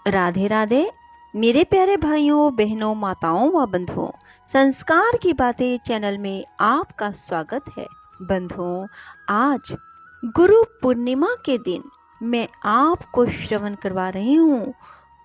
राधे राधे मेरे प्यारे भाइयों बहनों माताओं व बंधुओं, संस्कार की बातें चैनल में आपका स्वागत है। बंधुओं, आज गुरु पूर्णिमा के दिन मैं आपको श्रवण करवा रही हूँ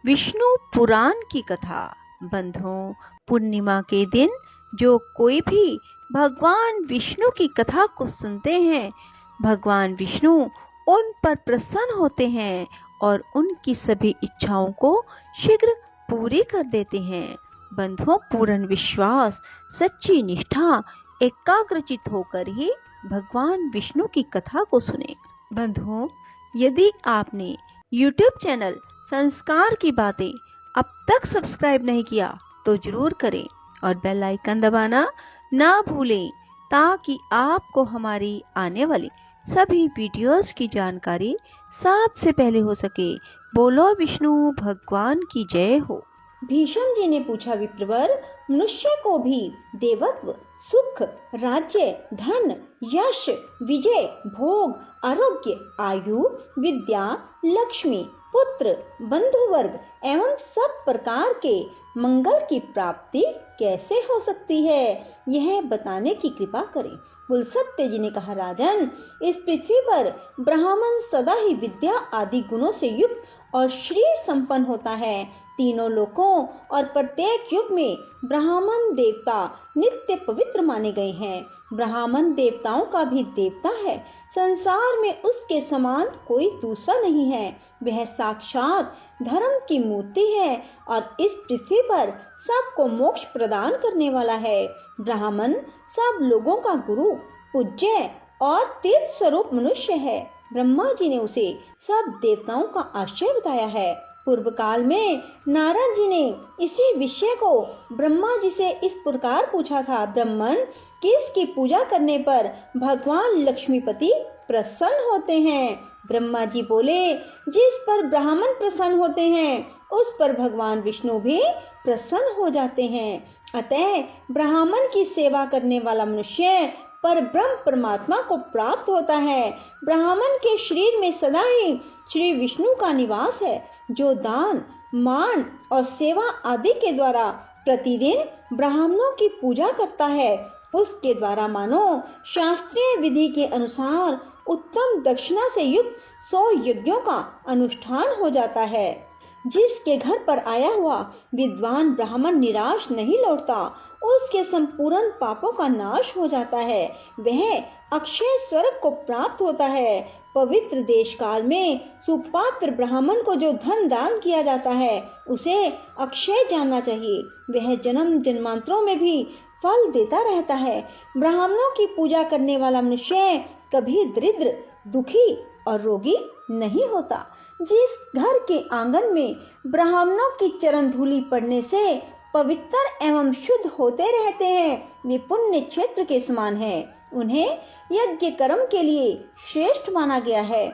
विष्णु पुराण की कथा। बंधुओं, पूर्णिमा के दिन जो कोई भी भगवान विष्णु की कथा को सुनते हैं, भगवान विष्णु उन पर प्रसन्न होते हैं और उनकी सभी इच्छाओं को शीघ्र पूरी कर देते हैं। बंधुओं, पूर्ण विश्वास, सच्ची निष्ठा, एकाग्रचित होकर ही भगवान विष्णु की कथा को सुने। बंधुओं, यदि आपने YouTube चैनल संस्कार की बातें अब तक सब्सक्राइब नहीं किया तो जरूर करें और बेल आइकन दबाना ना भूलें, ताकि आपको हमारी आने वाली सभी वीडियोस की जानकारी सबसे पहले हो सके। बोलो विष्णु भगवान की जय हो। भीष्म जी ने पूछा, विप्रवर, मनुष्य को भी देवत्व, सुख, राज्य, धन, यश, विजय, भोग, आरोग्य, आयु, विद्या, लक्ष्मी, पुत्र, बंधु वर्ग एवं सब प्रकार के मंगल की प्राप्ति कैसे हो सकती है, यह बताने की कृपा करें। कुलसत्य जी ने कहा, राजन, इस पृथ्वी पर ब्राह्मण सदा ही विद्या आदि गुणों से युक्त और श्री संपन्न होता है। तीनों लोकों और प्रत्येक युग में ब्राह्मण देवता नित्य पवित्र माने गए हैं। ब्राह्मण देवताओं का भी देवता है। संसार में उसके समान कोई दूसरा नहीं है। वह साक्षात धर्म की मूर्ति है और इस पृथ्वी पर सबको मोक्ष प्रदान करने वाला है। ब्राह्मण सब लोगों का गुरु, पूज्य और तीर्थ स्वरूप मनुष्य है। ब्रह्मा जी ने उसे सब देवताओं का आश्रय बताया है। पूर्व काल में नारद जी ने इसी विषय को ब्रह्मा जी से इस प्रकार पूछा था, ब्राह्मण किसकी पूजा करने पर भगवान लक्ष्मीपति प्रसन्न होते हैं? ब्रह्मा जी बोले, जिस पर ब्राह्मण प्रसन्न होते हैं उस पर भगवान विष्णु भी प्रसन्न हो जाते हैं। अतः ब्राह्मण की सेवा करने वाला मनुष्य पर ब्रह्म परमात्मा को प्राप्त होता है। ब्राह्मण के शरीर में सदा ही श्री विष्णु का निवास है, जो दान, मान और सेवा आदि के द्वारा प्रतिदिन ब्राह्मणों की पूजा करता है। उसके द्वारा मानो शास्त्रीय विधि के अनुसार उत्तम दक्षिणा से युक्त 100 यज्ञों का अनुष्ठान हो जाता है। जिसके घर पर आया हुआ विद्वान ब्राह्मण निराश नहीं लौटता, उसके संपूर्ण पापों का नाश हो जाता है। वह अक्षय स्वर्ग को प्राप्त होता है। पवित्र देश काल में सुपात्र ब्राह्मण को जो धन दान किया जाता है उसे अक्षय जानना चाहिए। वह जन्म जन्मांतरों में भी फल देता रहता है। ब्राह्मणों की पूजा करने वाला मनुष्य कभी दरिद्र, दुखी और रोगी नहीं होता। जिस घर के आंगन में ब्राह्मणों की चरण धूलि पड़ने से पवित्र एवं शुद्ध होते रहते हैं, वे पुण्य क्षेत्र के समान हैं। उन्हें यज्ञ कर्म के लिए श्रेष्ठ माना गया है।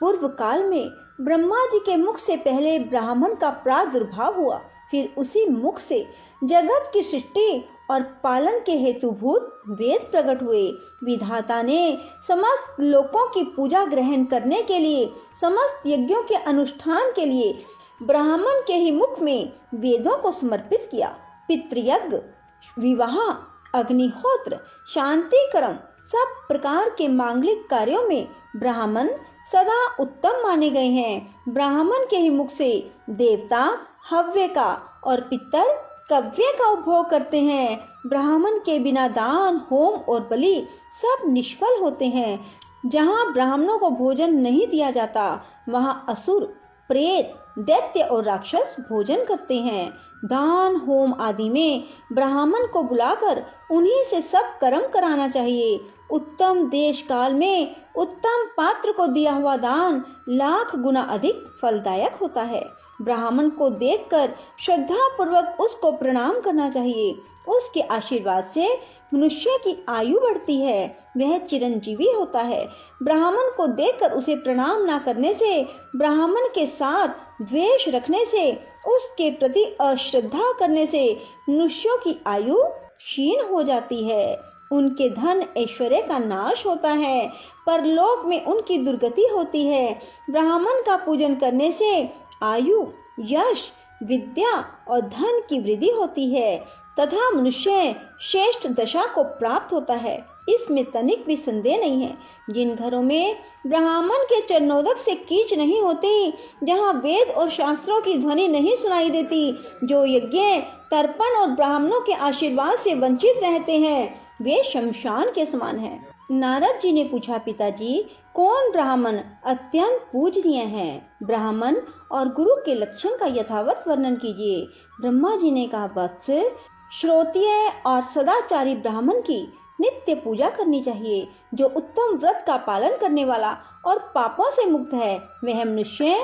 पूर्व काल में ब्रह्मा जी के मुख से पहले ब्राह्मण का प्रादुर्भाव हुआ, फिर उसी मुख से जगत की सृष्टि और पालन के हेतुभूत वेद प्रकट हुए। विधाता ने समस्त लोकों की पूजा ग्रहण करने के लिए, समस्त यज्ञों के अनुष्ठान के लिए ब्राह्मण के ही मुख में वेदों को समर्पित किया। पितृयज्ञ, विवाह, अग्निहोत्र, शांति कर्म, सब प्रकार के मांगलिक कार्यों में ब्राह्मण सदा उत्तम माने गए हैं। ब्राह्मण के ही मुख से देवता हव्य का और पितर कव्य का उपभोग करते हैं। ब्राह्मण के बिना दान, होम और बलि सब निष्फल होते हैं। जहाँ ब्राह्मणों को भोजन नहीं दिया जाता, वहाँ असुर, प्रेत, दैत्य और राक्षस भोजन करते हैं। दान, होम आदि में ब्राह्मण को बुलाकर उन्हीं से सब कर्म कराना चाहिए। उत्तम देश काल में उत्तम पात्र को दिया हुआ दान लाख गुना अधिक फलदायक होता है। ब्राह्मण को देखकर श्रद्धा पूर्वक उसको प्रणाम करना चाहिए। उसके आशीर्वाद से मनुष्य की आयु बढ़ती है, वह चिरंजीवी होता है। ब्राह्मण को देखकर उसे प्रणाम न करने से, ब्राह्मण के साथ द्वेष रखने से, उसके प्रति अश्रद्धा करने से मनुष्यों की आयु क्षीण हो जाती है। उनके धन ऐश्वर्य का नाश होता है, परलोक में उनकी दुर्गति होती है। ब्राह्मण का पूजन करने से आयु, यश, विद्या और धन की वृद्धि होती है तथा मनुष्य श्रेष्ठ दशा को प्राप्त होता है। इसमें तनिक भी संदेह नहीं है। जिन घरों में ब्राह्मण के चरणोदक से कीच नहीं होती, जहाँ वेद और शास्त्रों की ध्वनि नहीं सुनाई देती, जो यज्ञ, तर्पण और ब्राह्मणों के आशीर्वाद से वंचित रहते हैं, वे शमशान के समान हैं। नारद जी ने पूछा, पिताजी, कौन ब्राह्मण अत्यंत पूजनीय है? ब्राह्मण और गुरु के लक्षण का यथावत वर्णन कीजिए। ब्रह्मा जी ने कहा, वत्स, श्रोत्रिय और सदाचारी ब्राह्मण की नित्य पूजा करनी चाहिए। जो उत्तम व्रत का पालन करने वाला और पापों से मुक्त है, वह मनुष्य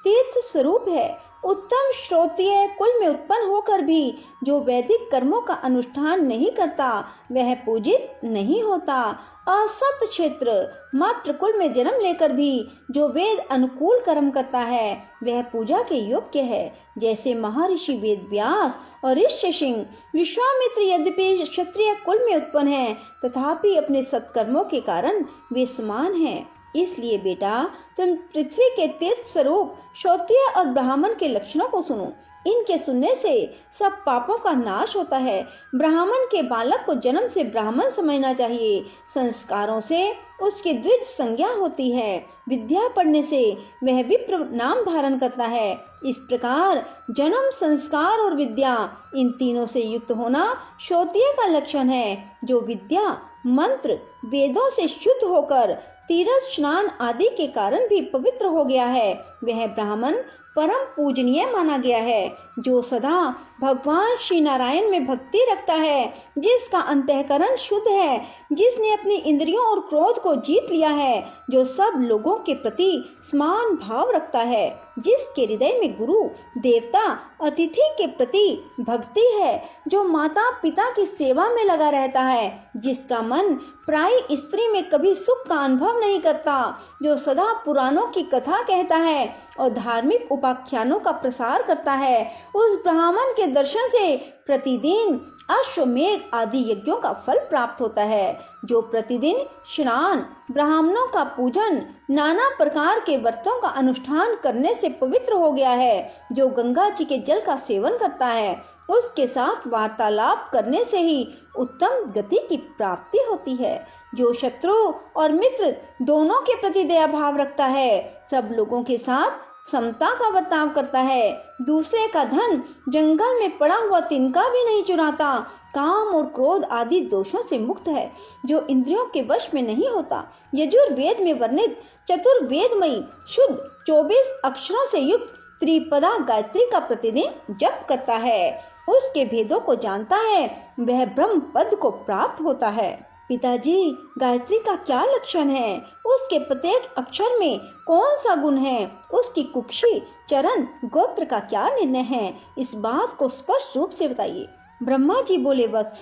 तीर्थ स्वरूप है। उत्तम श्रोत्रिय कुल में उत्पन्न होकर भी जो वैदिक कर्मों का अनुष्ठान नहीं करता, वह पूजित नहीं होता। असत क्षेत्र मात्र कुल में जन्म लेकर भी जो वेद अनुकूल कर्म करता है, वह पूजा के योग्य है। जैसे महर्षि वेद व्यास और ऋष्य सिंह, विश्वामित्र यद्यपि क्षत्रिय कुल में उत्पन्न है, तथापि अपने सत्कर्मों के कारण वे समान हैं। इसलिए बेटा, तुम पृथ्वी के तीर्थ स्वरूप क्षत्रिय और ब्राह्मण के लक्षणों को सुनो। इनके सुनने से सब पापों का नाश होता है। ब्राह्मण के बालक को जन्म से ब्राह्मण समझना चाहिए। संस्कारों से उसकी द्विज संज्ञा होती है। विद्या पढ़ने से वह विप्र नाम धारण करता है। इस प्रकार जन्म, संस्कार और विद्या, इन तीनों से युक्त होना क्षत्रिय का लक्षण है। जो विद्या, मंत्र, वेदों से शुद्ध होकर तीर्थ स्नान आदि के कारण भी पवित्र हो गया है, वह ब्राह्मण परम पूजनीय माना गया है। जो सदा भगवान श्री नारायण में भक्ति रखता है, जिसका अंतःकरण शुद्ध है, जिसने अपनी इंद्रियों और क्रोध को जीत लिया है, जो सब लोगों के प्रति समान भाव रखता है, जिसके हृदय में गुरु, देवता, अतिथि के प्रति भक्ति है, जो माता पिता की सेवा में लगा रहता है, जिसका मन प्राय स्त्री में कभी सुख का अनुभव नहीं करता, जो सदा पुराणों की कथा कहता है और धार्मिक उपाख्यानों का प्रसार करता है, उस ब्राह्मण के दर्शन से प्रतिदिन अश्वमेध आदि यज्ञों का फल प्राप्त होता है। जो प्रतिदिन स्नान, ब्राह्मणों का पूजन, नाना प्रकार के व्रतों का अनुष्ठान करने से पवित्र हो गया है, जो गंगा जी के जल का सेवन करता है, उसके साथ वार्तालाप करने से ही उत्तम गति की प्राप्ति होती है। जो शत्रु और मित्र दोनों के प्रति दया भाव रखता है, सब लोगों के साथ समता का बर्ताव करता है, दूसरे का धन जंगल में पड़ा हुआ तिनका भी नहीं चुराता, काम और क्रोध आदि दोषों से मुक्त है, जो इंद्रियों के वश में नहीं होता, यजुर्वेद में वर्णित चतुर्वेदमयी शुद्ध 24 अक्षरों से युक्त त्रिपदा गायत्री का प्रतिदिन जप करता है, उसके भेदों को जानता है, वह ब्रह्म पद को प्राप्त होता है। पिताजी, गायत्री का क्या लक्षण है? उसके प्रत्येक अक्षर में कौन सा गुण है? उसकी कुक्षी, चरण, गोत्र का क्या निर्णय है? इस बात को स्पष्ट रूप से बताइए। ब्रह्मा जी बोले, वत्स,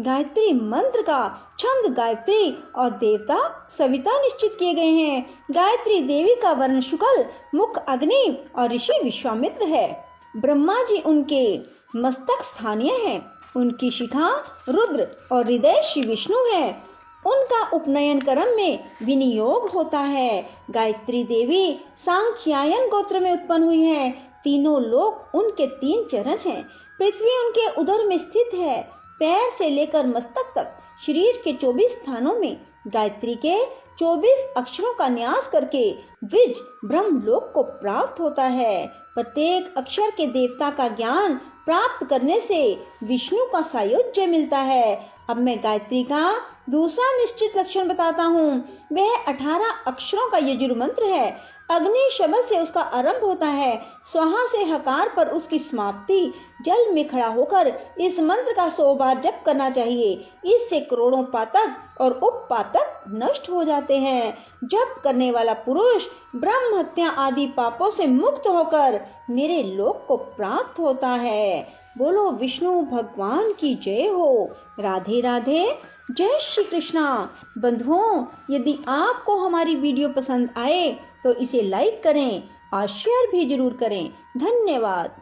गायत्री मंत्र का छंद गायत्री और देवता सविता निश्चित किए गए हैं। गायत्री देवी का वर्ण शुक्ल, मुख अग्नि और ऋषि विश्वामित्र है। ब्रह्मा जी उनके मस्तक स्थानीय है, उनकी शिखा रुद्र और हृदय श्री विष्णु है। उनका उपनयन कर्म में विनियोग होता है। गायत्री देवी सांख्यायन गोत्र में उत्पन्न हुई है। तीनों लोक उनके 3 चरण हैं। पृथ्वी उनके उदर में स्थित है। पैर से लेकर मस्तक तक शरीर के 24 स्थानों में गायत्री के 24 अक्षरों का न्यास करके द्विज ब्रह्मलोक को प्राप्त होता है। प्रत्येक अक्षर के देवता का ज्ञान प्राप्त करने से विष्णु का सायुज्य मिलता है। अब मैं गायत्री का दूसरा निश्चित लक्षण बताता हूँ। वह 18 अक्षरों का यजुर मंत्र है। अग्नि शब्द से उसका आरंभ होता है, स्वाहा से हकार पर उसकी समाप्ति। जल में खड़ा होकर इस मंत्र का 100 बार जप करना चाहिए। इससे करोड़ों पातक और उपपातक नष्ट हो जाते हैं। जप करने वाला पुरुष ब्रह्म हत्या आदि पापों से मुक्त होकर मेरे लोक को प्राप्त होता है। बोलो विष्णु भगवान की जय हो। राधे राधे। जय श्री कृष्णा। बंधुओं, यदि आपको हमारी वीडियो पसंद आए तो इसे लाइक करें और शेयर भी जरूर करें। धन्यवाद।